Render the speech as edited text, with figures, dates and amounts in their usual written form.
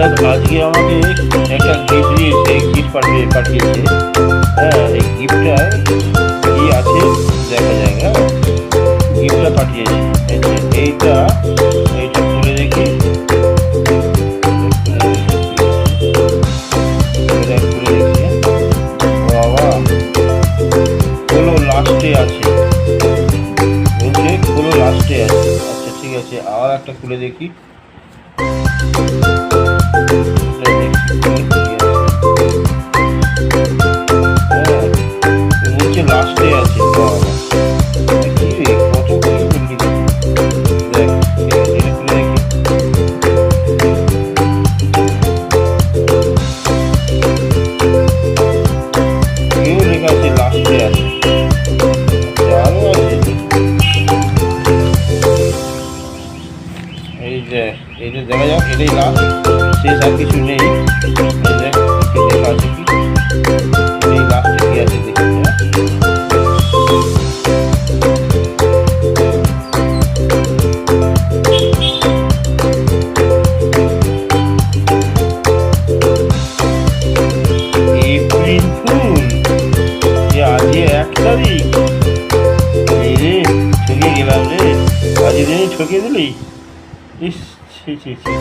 আজকে আমাকে একটা গিফট দিয়েছে, গিফট পাঠিয়েছে। হ্যাঁ, এই গিফটটা কি আছে দেখা যায়। হ্যাঁ, গিফটটা পাঠিয়েছে। এইটা এইটা খুলে দেখি। খুলে দেখি, বাবা কোনো লাস্টে আছে, বলছে কোনো লাস্টে আছে। আচ্ছা ঠিক আছে, আবার একটা খুলে দেখি। বলছে লাস্টে আছে। কি রে, কত কিছু বললি। দেখ, এটা খুলে দেখি। কেউ লেখা আছে লাস্টে আছে। আরো আছে। এই যে এইটা দেখা যাক, এটাই লাস্ট, শেষ আর কিছু নেই। দেখ লেখা আছে কি, এই লাস্টে কি আছে দেখি। এপ্রিল ফুল, আজকে 1 তারিখ। এই রে, ঠকিয়ে গেলাম রে, আজকে দিনে ঠকিয়ে দিলি। ইস, ছি ছি ছি।